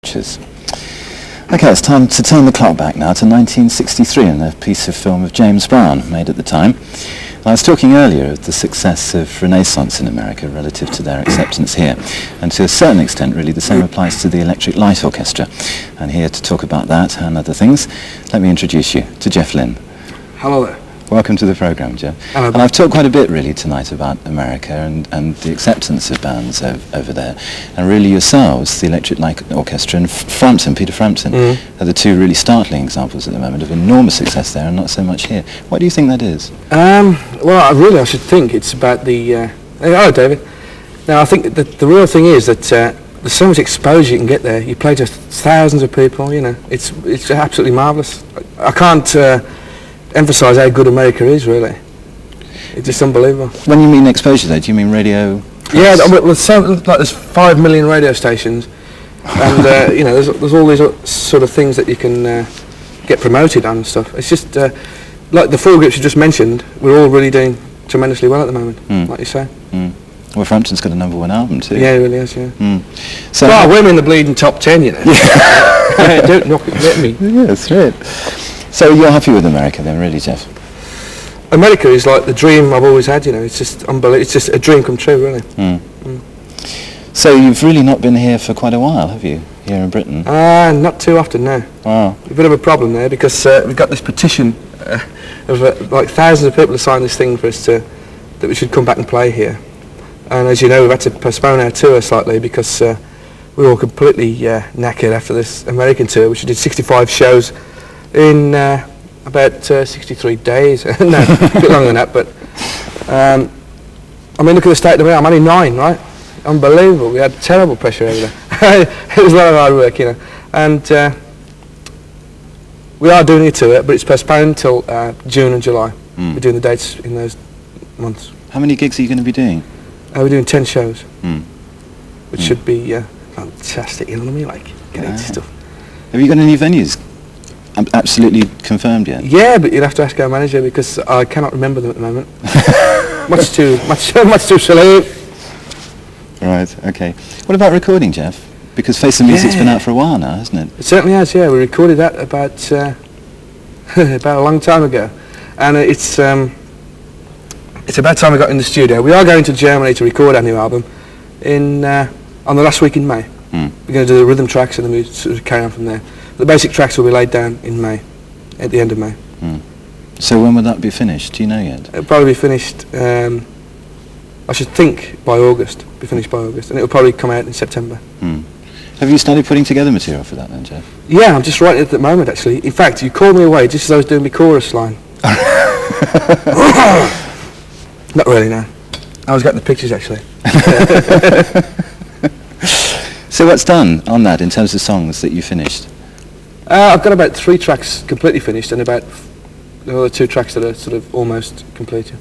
Okay, it's time to turn the clock back now to 1963 and a piece of film of James Brown made at the time. I was talking earlier of the success of Renaissance in America relative to their acceptance here, and to a certain extent really the same applies to the Electric Light Orchestra. And here to talk about that and other things, let me introduce you to Jeff Lynne. Hello there. Welcome to the programme, Jeff. Hello. And I've talked quite a bit really tonight about America and the acceptance of bands over there, and really yourselves, the Electric Light Orchestra and Peter Frampton, are the two really startling examples at the moment of enormous success there and not so much here. Why do you think that is? Well, I should think it's about the... hello, David. Now, I think that the real thing is that there's so much exposure you can get there. You play to thousands of people, you know. It's absolutely marvellous. I can't... emphasise how good America is, really. It's just unbelievable. When you mean exposure though, do you mean radio? Yeah, there's 5 million radio stations, and you know, there's all these sort of things that you can get promoted on and stuff. It's just like the four groups you just mentioned, we're all really doing tremendously well at the moment, like you say. Well, Frampton's got a #1 album too. Yeah, he really is, yeah. So well, we're in the bleeding top 10, you know. Don't knock it at me. Yeah, that's right. So you're happy with America then, really, Jeff? America is like the dream I've always had, you know. It's just unbelievable. It's just a dream come true, really. So you've really not been here for quite a while, have you, here in Britain? Not too often, no. Wow. A bit of a problem there because we've got this petition of like thousands of people to sign this thing for us that we should come back and play here. And as you know, we've had to postpone our tour slightly because we were all completely knackered after this American tour, which we did 65 shows in about 63 days. No, a bit longer than that, but I mean, look at the state of it. I'm only 9, right? Unbelievable. We had terrible pressure over there. It was a lot of hard work, you know. And we are doing a tour, but it's postponed until June and July. We're doing the dates in those months. How many gigs are you going to be doing? We're doing 10 shows, which should be fantastic, you know what I mean? Like, getting into stuff. Have you got any venues absolutely confirmed yet? Yeah, but you'd have to ask our manager because I cannot remember them at the moment. much too salute. Right, okay. What about recording, Jeff? Because Face the Music's been out for a while now, hasn't it? It certainly has, yeah. We recorded that about about a long time ago. And it's about time we got in the studio. We are going to Germany to record our new album on the last week in May. We're going to do the rhythm tracks and then we sort of carry on from there. The basic tracks will be laid down in May, at the end of May. So when will that be finished? Do you know yet? It'll probably be finished, I should think, by August. Be finished by August, and it'll probably come out in September. Have you started putting together material for that then, Jeff? Yeah, I'm just writing it at the moment, actually. In fact, you called me away just as I was doing my chorus line. Not really, no. I was getting the pictures, actually. So what's done on that in terms of songs that you finished? I've got about 3 tracks completely finished and about the other 2 tracks that are sort of almost completed.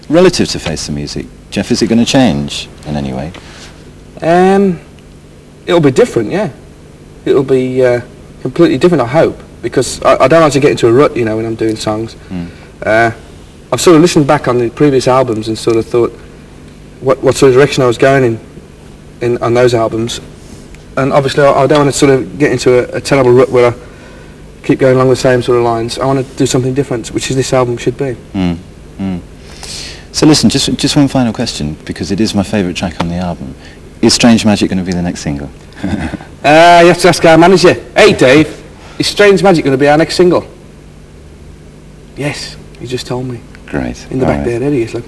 Relative to Face the Music, Jeff, is it going to change in any way? It'll be different, yeah. It'll be completely different, I hope, because I don't like to get into a rut, you know, when I'm doing songs. I've sort of listened back on the previous albums and sort of thought what sort of direction I was going in on those albums. And obviously I don't want to sort of get into a terrible rut where I keep going along the same sort of lines. I want to do something different, which is this album should be. So listen, just one final question, because it is my favourite track on the album. Is Strange Magic going to be the next single? You have to ask our manager. Hey Dave, is Strange Magic going to be our next single? Yes, he just told me. Great. In the back there he is, look.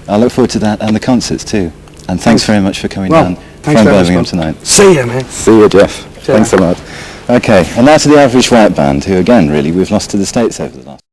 I look forward to that and the concerts too. And thanks very much for coming down from Birmingham tonight. See ya, man. See you, Jeff. Thanks a lot. Okay, and now to the Average White Band, who again, really, we've lost to the States over the last